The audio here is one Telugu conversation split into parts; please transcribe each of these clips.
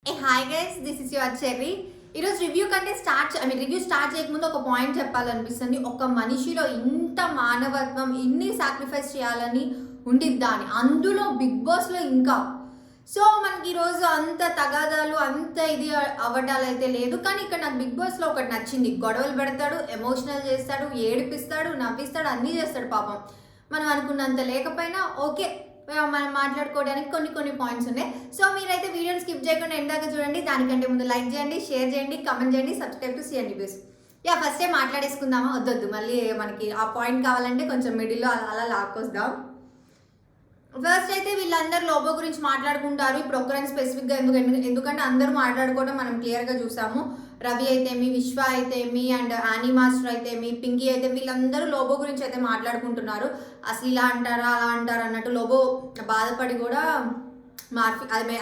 A hi guys, this is your cherry. ఈరోజు రివ్యూ కంటే రివ్యూ స్టార్ట్ చేయకముందు ఒక పాయింట్ చెప్పాలనిపిస్తుంది. ఒక మనిషిలో ఇంత మానవత్వం, ఇన్ని సాక్రిఫైస్ చేయాలని ఉండిద్దా అని, అందులో బిగ్ బాస్లో ఇంకా. సో మనకి ఈరోజు అంత తగాదాలు, అంత ఇది అవ్వటాలు అయితే లేదు. కానీ ఇక్కడ నాకు బిగ్ బాస్లో ఒకటి నచ్చింది. గొడవలు పెడతాడు, ఎమోషనల్ చేస్తాడు, ఏడిపిస్తాడు, నవ్విస్తాడు, అన్నీ చేస్తాడు. పాపం మనం అనుకున్నంత లేకపోయినా ఓకే, మనం మాట్లాడుకోవడానికి కొన్ని పాయింట్స్ ఉన్నాయి. సో మీరైతే వీడియోని స్కిప్ చేయకుండా ఎందాక చూడండి. దానికంటే ముందు లైక్ చేయండి, షేర్ చేయండి, కమెంట్ చేయండి, subscribe to CN news. First time మాట్లాడేసుకుందామా? వద్దొద్దు, మళ్ళీ మనకి ఆ పాయింట్ కావాలంటే కొంచెం మిడిల్లో అలా లాక్కొద్దాం. ఫస్ట్ అయితే వీళ్ళందరూ లోబో గురించి మాట్లాడుకుంటారు. ఇప్పుడు ఒక్కరైనా స్పెసిఫిక్గా ఎందుకంటే అందరూ మాట్లాడుకోవడం మనం క్లియర్గా చూసాము. రవి అయితేమి, విశ్వ అయితేమి, అండ్ యానీ మాస్టర్ అయితేమి, పింకీ అయితే, వీళ్ళందరూ లోబో గురించి అయితే మాట్లాడుకుంటున్నారు. అసలు ఇలా అంటారా అలా అంటారా అన్నట్టు లోబో బాధపడి కూడా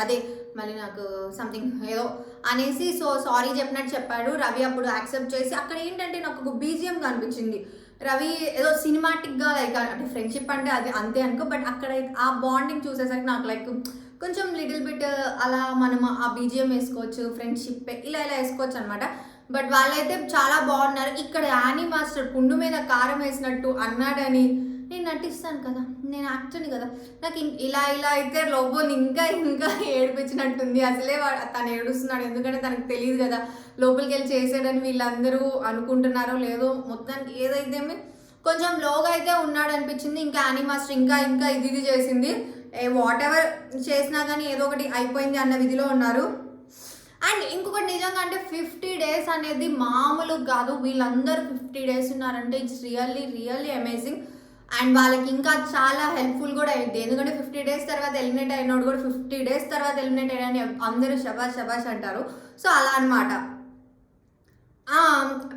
అదే మళ్ళీ నాకు సంథింగ్ ఏదో అనేసి సారీ చెప్పినట్టు చెప్పాడు. రవి అప్పుడు యాక్సెప్ట్ చేసి, అక్కడ ఏంటంటే నాకు ఒక బీజిఎం కనిపించింది. రవి ఏదో సినిమాటిక్గా లైక్ అంటే ఫ్రెండ్షిప్ అంటే అది అంతే అనుకో, బట్ అక్కడ ఆ బాండింగ్ చూసేసరికి నాకు లైక్ కొంచెం లిటిల్ బిట్ అలా మనం ఆ బీజిఎం వేసుకోవచ్చు, ఫ్రెండ్షిప్ ఇలా వేసుకోవచ్చు అనమాట. బట్ వాళ్ళైతే చాలా బాగున్నారు. ఇక్కడ యానీ మాస్టర్ పుండు మీద కారం వేసినట్టు అన్నాడని, నేను నటిస్తాను కదా, నేను యాక్టర్ని కదా, నాకు ఇలా అయితే లోబోని ఇంకా ఏడిపించినట్టుంది. అసలే తను ఏడుస్తున్నాడు, ఎందుకంటే తనకు తెలియదు కదా లోపలికి వెళ్ళి చేసాడని వీళ్ళందరూ అనుకుంటున్నారో లేదో. మొత్తానికి ఏదైతే కొంచెం లోగా అయితే ఉన్నాడు అనిపించింది. ఇంకా యానీ మాస్టర్ ఇంకా ఇది చేసింది. వాట్ ఎవర్ చేసినా కానీ ఏదో ఒకటి అయిపోయింది అన్న విధిలో ఉన్నారు. అండ్ ఇంకొకటి నిజంగా అంటే 50 days అనేది మామూలు కాదు. వీళ్ళందరూ 50 days ఉన్నారంటే ఇట్స్ రియల్లీ అమేజింగ్. అండ్ వాళ్ళకి ఇంకా చాలా హెల్ప్ఫుల్ కూడా అయింది. ఎందుకంటే 50 days తర్వాత ఎలిమినేట్ అయినోడు కూడా 50 days తర్వాత ఎలిమినేట్ అయ్యాని అందరూ శబాష్ అంటారు. సో అలా అనమాట.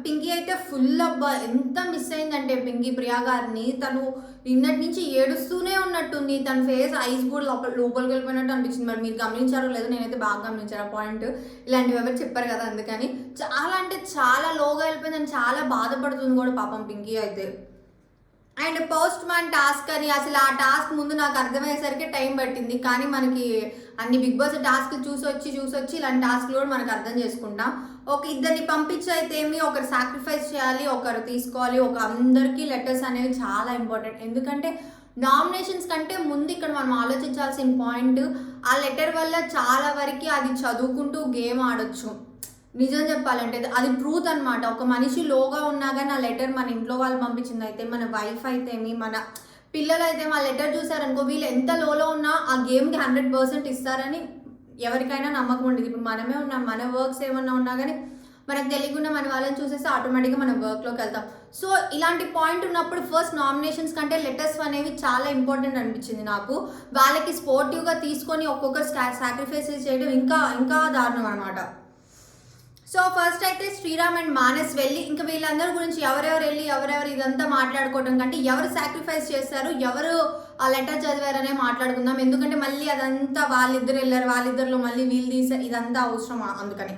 పింకీ అయితే ఫుల్ అబ్బా, ఎంత మిస్ అయిందంటే పింకీ ప్రియా గారిని. తను నిన్నటి నుంచి ఏడుస్తూనే ఉన్నట్టుంది. తన ఫేస్ ఐస్ కూడా లోపలికి వెళ్ళిపోయినట్టు అనిపించింది. మరి మీరు గమనించారో లేదో, నేనైతే బాగా గమనించాను ఆ పాయింట్. ఇలాంటివి ఎవరు చెప్పారు కదా, అందుకని చాలా అంటే చాలా లోగా వెళ్ళిపోయిందని చాలా బాధపడుతుంది కూడా పాపం పింకీ అయితే. అండ్ పోస్ట్ మ్యాన్ టాస్క్ అని, అసలు ఆ టాస్క్ ముందు నాకు అర్థమయ్యేసరికి టైం పట్టింది. కానీ మనకి అన్ని బిగ్ బాస్ టాస్క్ చూసొచ్చి ఇలాంటి టాస్క్లు కూడా మనకు అర్థం చేసుకుంటాం. ఒక ఇద్దరిని పంపించి అయితే ఒకరు సాక్రిఫైస్ చేయాలి, ఒకరు తీసుకోవాలి. అందరికీ లెటర్స్ అనేవి చాలా ఇంపార్టెంట్. ఎందుకంటే నామినేషన్స్ కంటే ముందు ఇక్కడ మనం ఆలోచించాల్సిన పాయింట్, ఆ లెటర్ వల్ల చాలా వరకు అది చదువుకుంటూ గేమ్ ఆడొచ్చు. నిజం చెప్పాలంటే అది ట్రూత్ అనమాట. ఒక మనిషి లోగా ఉన్నా కానీ ఆ లెటర్ మన ఇంట్లో వాళ్ళు పంపించింది అయితే, మన వైఫ్ అయితేమి, మన పిల్లలు అయితే ఆ లెటర్ చూసారనుకో, వీళ్ళు ఎంత లోలో ఉన్నా ఆ గేమ్కి 100% ఇస్తారని ఎవరికైనా నమ్మకం ఉండేది. ఇప్పుడు మనమే ఉన్నాం, మన వర్క్స్ ఏమన్నా ఉన్నా కానీ మనకు తెలియకుండా మన వాళ్ళని చూసేసి ఆటోమేటిక్గా మనం వర్క్లోకి వెళ్తాం. సో ఇలాంటి పాయింట్ ఉన్నప్పుడు ఫస్ట్ నామినేషన్స్ కంటే లెటర్స్ అనేవి చాలా ఇంపార్టెంట్ అనిపించింది నాకు. వాళ్ళకి స్పోర్టివ్గా తీసుకొని ఒక్కొక్కరు సాక్రిఫైస్ చేయడం ఇంకా దారుణం అనమాట. సో ఫస్ట్ అయితే శ్రీరామ్ అండ్ మానస్ వెళ్ళి, ఇంకా వీళ్ళందరి గురించి ఎవరెవరు వెళ్ళి ఎవరెవరు ఇదంతా మాట్లాడుకోవడం కంటే ఎవరు సాక్రిఫైస్ చేస్తారు, ఎవరు ఆ లెటర్ చదివారనే మాట్లాడుకుందాం. ఎందుకంటే మళ్ళీ అదంతా వాళ్ళిద్దరు వెళ్ళారు, వాళ్ళిద్దరిలో మళ్ళీ వీళ్ళు తీసారు, ఇదంతా అవసరం అందుకని.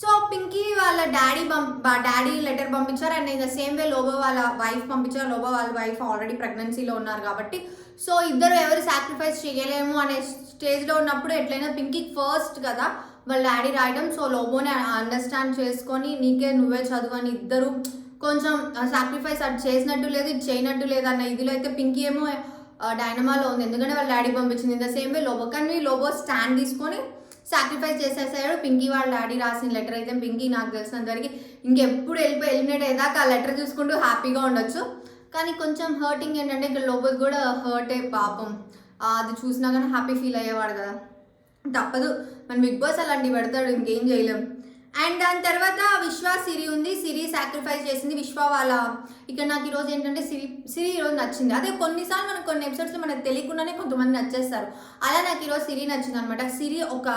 సో పింకీ వాళ్ళ డాడీ లెటర్ పంపించారు. అండ్ ఇన్ ద సేమ్ వే లోబో వాళ్ళ వైఫ్ పంపించారు. లోబో వాళ్ళ వైఫ్ ఆల్రెడీ ప్రెగ్నెన్సీలో ఉన్నారు కాబట్టి, సో ఇద్దరు ఎవరు సాక్రిఫైస్ చేయలేము అనే స్టేజ్లో ఉన్నప్పుడు ఎట్లయినా పింకీకి ఫస్ట్ కదా వాళ్ళ డాడీ రాయడం. సో లోబోని అండర్స్టాండ్ చేసుకొని నువ్వే చదువు అని ఇద్దరు కొంచెం సాక్రిఫైస్ అది చేసినట్టు లేదు, ఇది చేయనట్టు లేదు అన్న ఇదిలో అయితే పింకీ ఏమో డైనమాలో ఉంది. ఎందుకంటే వాళ్ళ డాడీ పంపించింది. ఇన్ ద సేమ్ వే లోబో, కానీ లోబో స్టాండ్ తీసుకొని సాక్రిఫైస్ చేసేసాడు. పింకీ వాళ్ళ డాడీ రాసిన లెటర్ అయితే పింకీ నాకు తెలిసినంత వరకు ఇంకెప్పుడు ఎలిమినేట్ అయ్యేదాకా ఆ లెటర్ చూసుకుంటూ హ్యాపీగా ఉండొచ్చు. కానీ కొంచెం హర్టింగ్ ఏంటంటే ఇక్కడ లోబోకి కూడా హర్ట్ పాపం. అది చూసినా కానీ హ్యాపీ ఫీల్ అయ్యేవాడు కదా, తప్పదు. మన బిగ్ బాస్ అలాంటివి పెడతాడు, ఇంకేం చేయలేం. అండ్ దాని తర్వాత విశ్వ సిరి ఉంది. సిరి సాక్రిఫైస్ చేసింది. విశ్వ వాళ్ళ ఇక్కడ నాకు ఈరోజు ఏంటంటే సిరి ఈరోజు నచ్చింది. అదే కొన్నిసార్లు మనకు కొన్ని ఎపిసోడ్స్లో మనకు తెలియకుండానే కొంతమంది నచ్చేస్తారు. అలా నాకు ఈరోజు సిరి నచ్చింది అనమాట. సిరి ఒక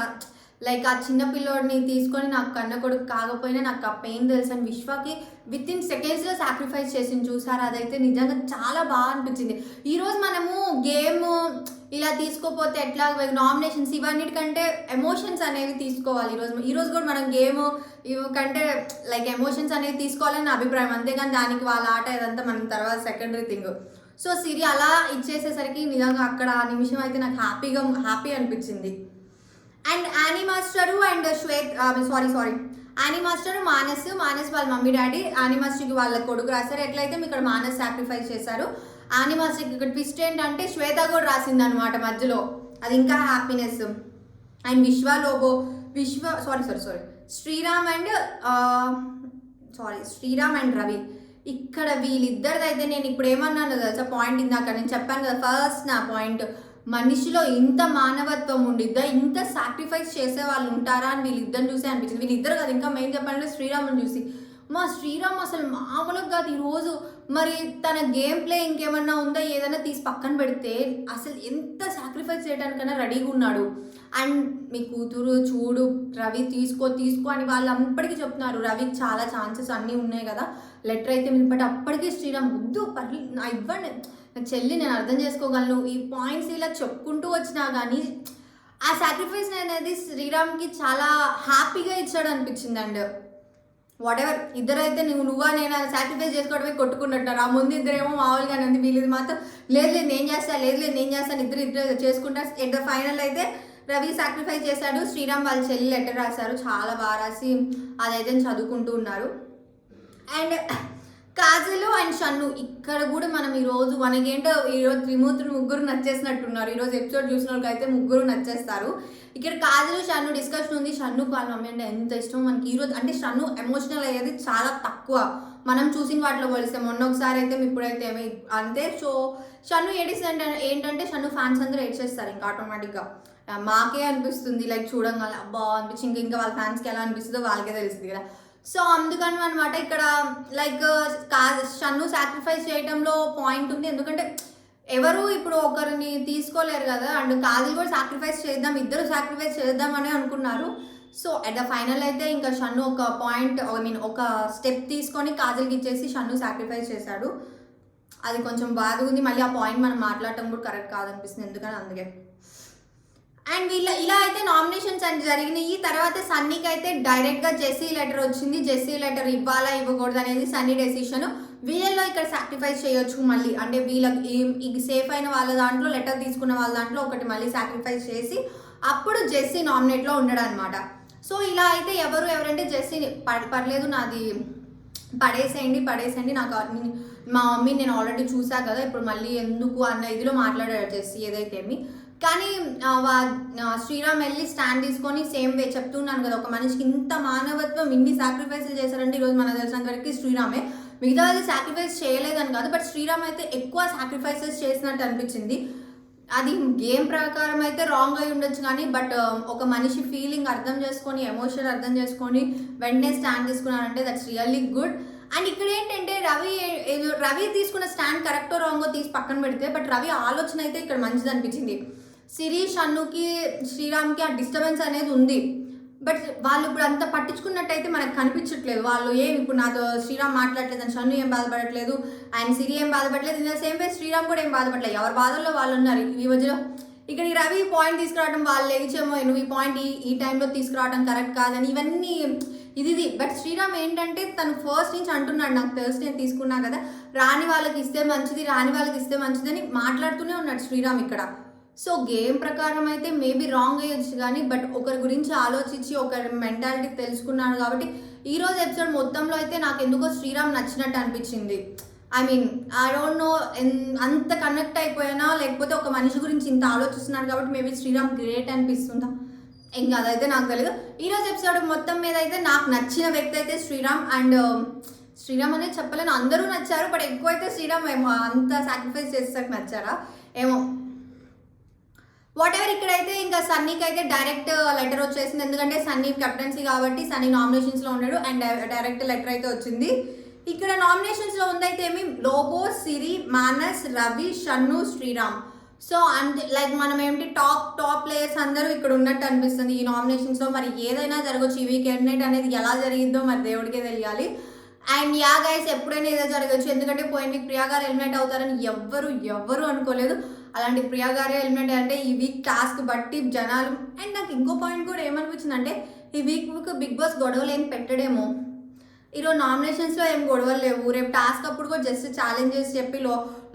లైక్ ఆ చిన్న పిల్లోడిని తీసుకొని నాకు కన్న కొడుకు కాకపోయినా నాకు ఆ పెయిన్ తెలుసు అని విశ్వకి విత్ ఇన్ సెకండ్స్లో సాక్రిఫైస్ చేసింది. చూసారు, అదైతే నిజంగా చాలా బాగా అనిపించింది. ఈరోజు మనము గేమ్ ఇలా తీసుకోపోతే ఎట్లా, నామినేషన్స్ ఇవన్నిటికంటే ఎమోషన్స్ అనేవి తీసుకోవాలి. ఈరోజు కూడా మనం గేమ్ కంటే లైక్ ఎమోషన్స్ అనేవి తీసుకోవాలని నా అభిప్రాయం. అంతేగాని దానికి వాళ్ళ ఆట ఇదంతా మనం తర్వాత సెకండరీ థింగ్. సో సిరి అలా ఇచ్చేసేసరికి నిజంగా అక్కడ ఆ నిమిషం అయితే నాకు హ్యాపీ అనిపించింది. And Annie master and sorry Annie master Manas వాళ్ళ మమ్మీ డాడీ యానీ మాస్టర్కి వాళ్ళ కొడుకు రాశారు. ఎట్లయితే ఇక్కడ మానస్ సాక్రిఫైస్ చేశారు. యానీ మాస్టర్కి ఇక్కడ ట్విస్ట్ ఏంటంటే శ్వేత కూడా రాసింది అనమాట మధ్యలో, అది ఇంకా happiness. And Sriram and Ravi, ఇక్కడ వీళ్ళిద్దరిదైతే నేను ఇప్పుడు ఏమన్నాను తెలుసా పాయింట్, ఇందాక నేను చెప్పాను కదా ఫస్ట్ నా పాయింట్, మనిషిలో ఇంత మానవత్వం ఉండిద్దా, ఇంత సాక్రిఫైస్ చేసే వాళ్ళు ఉంటారా అని వీళ్ళిద్దరిని చూసి అనిపించింది. వీళ్ళిద్దరు కదా, ఇంకా మెయిన్ చెప్పాలంటే శ్రీరామ్ని చూసి శ్రీరామ్ అసలు మామూలుగా కాదు ఈరోజు. మరి తన గేమ్ ప్లే ఇంకేమన్నా ఉందా, ఏదైనా తీసి పక్కన పెడితే అసలు ఎంత సాక్రిఫైస్ చేయడానికైనా రెడీగా ఉన్నాడు. అండ్ మీ కూతురు చూడు రవి తీసుకో అని వాళ్ళు అప్పటికీ చెప్తున్నారు, రవికి చాలా ఛాన్సెస్ అన్నీ ఉన్నాయి కదా, లెటర్ అయితే మీద, బట్ అప్పటికీ శ్రీరామ్ వద్దు నా ఇవ్వండి నా చెల్లి, నేను అర్థం చేసుకోగలను, ఈ పాయింట్స్ ఇలా చెప్పుకుంటూ వచ్చినా కానీ ఆ సాక్రిఫైస్ అనేది శ్రీరామ్కి చాలా హ్యాపీగా ఇచ్చాడు అనిపించింది. అండ్ వాట్ ఎవర్ ఇద్దరైతే నువ్వా నేను సాక్రిఫైస్ చేసుకోవడమే కొట్టుకున్నట్టారు. ఆ ముందు ఇద్దరేమో మామూలుగానే ఉంది, వీళ్ళది మాత్రం లేదు నేను చేస్తాను ఇద్దరు చేసుకుంటారు. ఎట్ ద ఫైనల్ అయితే రవి సాక్రిఫైస్ చేశాడు, శ్రీరామ్ వాళ్ళ చెల్లి లెటర్ రాశారు, చాలా బాగా రాసి అదైతే చదువుకుంటూ ఉన్నారు. అండ్ కాజల్ అండ్ షన్ను, ఇక్కడ కూడా మనం ఈరోజు మనకేంటో ఈరోజు త్రిమూర్తులు ముగ్గురు నచ్చేసినట్టున్నారు. ఈరోజు ఎపిసోడ్ చూసిన వాళ్ళకి అయితే ముగ్గురు నచ్చేస్తారు. ఇక్కడ కాజల్ షన్ను డిస్కషన్ ఉంది. షన్నుకు వాళ్ళ మమ్మీ అంటే ఎంత ఇష్టం మనకి ఈరోజు, అంటే షన్ను ఎమోషనల్ అయ్యేది చాలా తక్కువ మనం చూసిన వాటిలో పోలిస్తే. మొన్న ఒకసారి అయితే ఇప్పుడైతే అంతే. సో షన్ను ఏంటంటే షన్ను ఫ్యాన్స్ అందరూ ఏడ్చేస్తారు ఇంకా ఆటోమేటిక్గా. మాకే అనిపిస్తుంది లైక్ చూడంగానే అబ్బా అనిపించి, ఇంకా వాళ్ళ ఫ్యాన్స్కి ఎలా అనిపిస్తుందో వాళ్ళకే తెలుస్తుంది కదా. సో అందుకని అనమాట ఇక్కడ లైక్ షన్ను సాక్రిఫైస్ చేయడంలో పాయింట్ ఉంది, ఎందుకంటే ఎవరు ఇప్పుడు ఒకరిని తీసుకోలేరు కదా. అండ్ కాజల్ కూడా సాక్రిఫైస్ చేద్దాం, ఇద్దరు సాక్రిఫైస్ చేద్దామని అనుకున్నారు. సో అట్ ద ఫైనల్ అయితే ఇంకా షన్ను ఒక పాయింట్ ఒక స్టెప్ తీసుకొని కాజల్కి ఇచ్చేసి షన్ను సాక్రిఫైస్ చేశాడు. అది కొంచెం బాధగా ఉంది. మళ్ళీ ఆ పాయింట్ మనం మాట్లాడటం కూడా కరెక్ట్ కాదనిపిస్తుంది, ఎందుకని అందుకే. అండ్ ఇలా అయితే నామినేషన్స్ అని జరిగినాయి. తర్వాత సన్నీకి అయితే డైరెక్ట్గా జెస్సీ లెటర్ వచ్చింది. జెస్సీ లెటర్ ఇవ్వాలా ఇవ్వకూడదు అనేది సన్నీ డెసిషన్. వీళ్ళల్లో ఇక్కడ సాక్రిఫైస్ చేయొచ్చు మళ్ళీ, అంటే వీళ్ళకి సేఫ్ అయిన వాళ్ళ దాంట్లో లెటర్ తీసుకున్న వాళ్ళ దాంట్లో ఒకటి మళ్ళీ సాక్రిఫైస్ చేసి అప్పుడు జెస్సీ నామినేట్లో ఉండడం అనమాట. సో ఇలా అయితే ఎవరంటే జెస్సీని పర్లేదు నాది పడేసేయండి నాకు మా మమ్మీ నేను ఆల్రెడీ చూసా కదా, ఇప్పుడు మళ్ళీ ఎందుకు అన్న ఇదిలో మాట్లాడారు జెస్సీ ఏదైతే. కానీ శ్రీరామ్ వెళ్ళి స్టాండ్ తీసుకొని సేమ్ వే చెప్తున్నాను కదా, ఒక మనిషికి ఇంత మానవత్వం ఇన్ని సాక్రిఫైస్లు చేశారంటే ఈరోజు మనకు తెలిసినంత వరకు శ్రీరామే. మిగతా వాళ్ళు సాక్రిఫైస్ చేయలేదని కాదు, బట్ శ్రీరామ్ అయితే ఎక్కువ సాక్రిఫైసెస్ చేసినట్టు అనిపించింది. అది గేమ్ ప్రకారం అయితే రాంగ్ అయి ఉండొచ్చు కానీ, బట్ ఒక మనిషి ఫీలింగ్ అర్థం చేసుకొని ఎమోషన్ అర్థం చేసుకొని వెంటనే స్టాండ్ తీసుకున్నారంటే దట్స్ రియల్లీ గుడ్. అండ్ ఇక్కడ ఏంటంటే రవి తీసుకున్న స్టాండ్ కరెక్టో రాంగో తీసి పక్కన పెడితే, బట్ రవి ఆలోచన అయితే ఇక్కడ మంచిది అనిపించింది. శిరీష్ షన్నుకి శ్రీరామ్కి ఆ డిస్టర్బెన్స్ అనేది ఉంది, బట్ వాళ్ళు ఇప్పుడు అంత పట్టించుకున్నట్టయితే మనకు కనిపించట్లేదు. వాళ్ళు ఇప్పుడు నాతో శ్రీరామ్ మాట్లాడలేదు అని షన్ను ఏం బాధపడట్లేదు, అండ్ సిరి ఏం బాధపడలేదు, in the same way Sriram కూడా ఏం బాధపడలేదు. ఎవరి బాధల్లో వాళ్ళు ఉన్నారు ఈ మధ్యలో. ఇక్కడ ఈ రవి పాయింట్ తీసుకురావడం వాళ్ళు లేచేమో, నువ్వు ఈ పాయింట్ ఈ టైంలో తీసుకురావడం కరెక్ట్ కాదని ఇవన్నీ ఇది. బట్ శ్రీరామ్ ఏంటంటే తను ఫస్ట్ నుంచి అంటున్నాడు, నాకు తెలిసి నేను తీసుకున్నా కదా, రాని వాళ్ళకి ఇస్తే మంచిది అని మాట్లాడుతూనే ఉన్నాడు శ్రీరామ్ ఇక్కడ. సో గేమ్ ప్రకారం అయితే మేబీ రాంగ్ అయ్యొచ్చు కానీ, బట్ ఒకరి గురించి ఆలోచించి ఒకరి మెంటాలిటీ తెలుసుకున్నాను కాబట్టి ఈరోజు ఎపిసోడ్ మొత్తంలో అయితే నాకు ఎందుకో శ్రీరామ్ నచ్చినట్టు అనిపించింది. ఐ డోంట్ నో అంత కనెక్ట్ అయిపోయినా, లేకపోతే ఒక మనిషి గురించి ఇంత ఆలోచిస్తున్నాడు కాబట్టి మేబీ శ్రీరామ్ గ్రేట్ అనిపిస్తుందా, ఇంకా అదైతే నాకు తెలియదు. ఈరోజు ఎపిసోడ్ మొత్తం మీద అయితే నాకు నచ్చిన వ్యక్తి అయితే శ్రీరామ్. అండ్ శ్రీరామ్ అనేది చెప్పలేను, అందరూ నచ్చారు, బట్ ఎక్కువ అయితే శ్రీరామ్ ఏమో అంత సాక్రిఫైస్ చేసేసరికి నచ్చారా ఏమో వాట్ ఎవర్. ఇక్కడైతే ఇంకా సన్నీకి అయితే డైరెక్ట్ లెటర్ వచ్చేసింది, ఎందుకంటే సన్నీ కెప్టెన్సీ కాబట్టి సన్నీ నామినేషన్స్లో ఉన్నాడు అండ్ డైరెక్ట్ లెటర్ అయితే వచ్చింది. ఇక్కడ నామినేషన్స్లో ఉందైతే Lobo, Siri, Manas, Ravi, Shannu, Sriram. So and like మనం టాప్ ప్లేయర్స్ అందరూ ఇక్కడ ఉన్నట్టు అనిపిస్తుంది ఈ నామినేషన్స్లో. మరి ఏదైనా జరగచ్చు, ఈ వీక్ ఎడ్ నైట్ అనేది ఎలా జరిగిద్దో మరి దేవుడికే తెలియాలి. అండ్ గైస్ ఎప్పుడైనా ఏదో జరగచ్చు, ఎందుకంటే పోయిన వీక్ ప్రియా గారు ఎలిమినేట్ అవుతారని ఎవ్వరు అనుకోలేదు. అలాంటి ప్రియా గారే ఎలిమినేట్ అంటే ఈ వీక్ టాస్క్ బట్టి జనాలు. అండ్ నాకు ఇంకో పాయింట్ కూడా ఏమనిపించింది అంటే, ఈ వీక్ బిగ్ బాస్ గొడవలు ఏం పెట్టడేమో. ఈరోజు నామినేషన్స్లో ఏం గొడవలు లేవు, రేపు టాస్క్ అప్పుడు కూడా జస్ట్ ఛాలెంజెస్ చెప్పి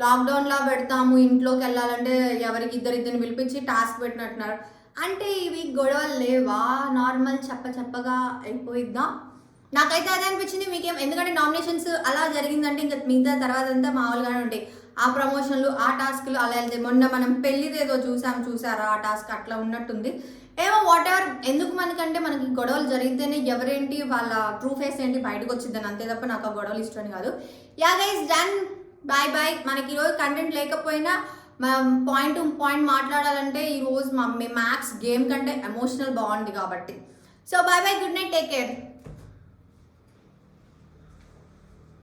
లాక్డౌన్లా పెడతాము, ఇంట్లోకి వెళ్ళాలంటే ఎవరికి ఇద్దరిని పిలిపించి టాస్క్ పెట్టినట్టున్నారు. అంటే ఇవి గొడవలు లేవా, నార్మల్ చెప్పగా అయిపోయిద్దా? నాకైతే అదే అనిపించింది. మీకేం, ఎందుకంటే నామినేషన్స్ అలా జరిగిందంటే ఇంకా మిగతా తర్వాత అంతా మామూలుగానే ఉంటాయి. ఆ ప్రమోషన్లు, ఆ టాస్క్లు అలా వెళ్తాయి. మొన్న మనం పెళ్ళిదేదో చూసారా, ఆ టాస్క్ అట్లా ఉన్నట్టుంది. ఏమో వాట్ ఎవర్. ఎందుకు మనకంటే మనకి గొడవలు జరిగితేనే ఎవరేంటి వాళ్ళ ట్రూ ఫేస్ ఏంటి బయటకు వచ్చిందని, అంతే తప్ప నాకు ఆ గొడవలు ఇష్టం కాదు. Yeah guys, done, bye. మనకి ఈరోజు కంటెంట్ లేకపోయినా పాయింట్ టు పాయింట్ మాట్లాడాలంటే ఈరోజు మ్యాక్స్ గేమ్ కంటే ఎమోషనల్ బాగుంది కాబట్టి. So bye, good night, take care.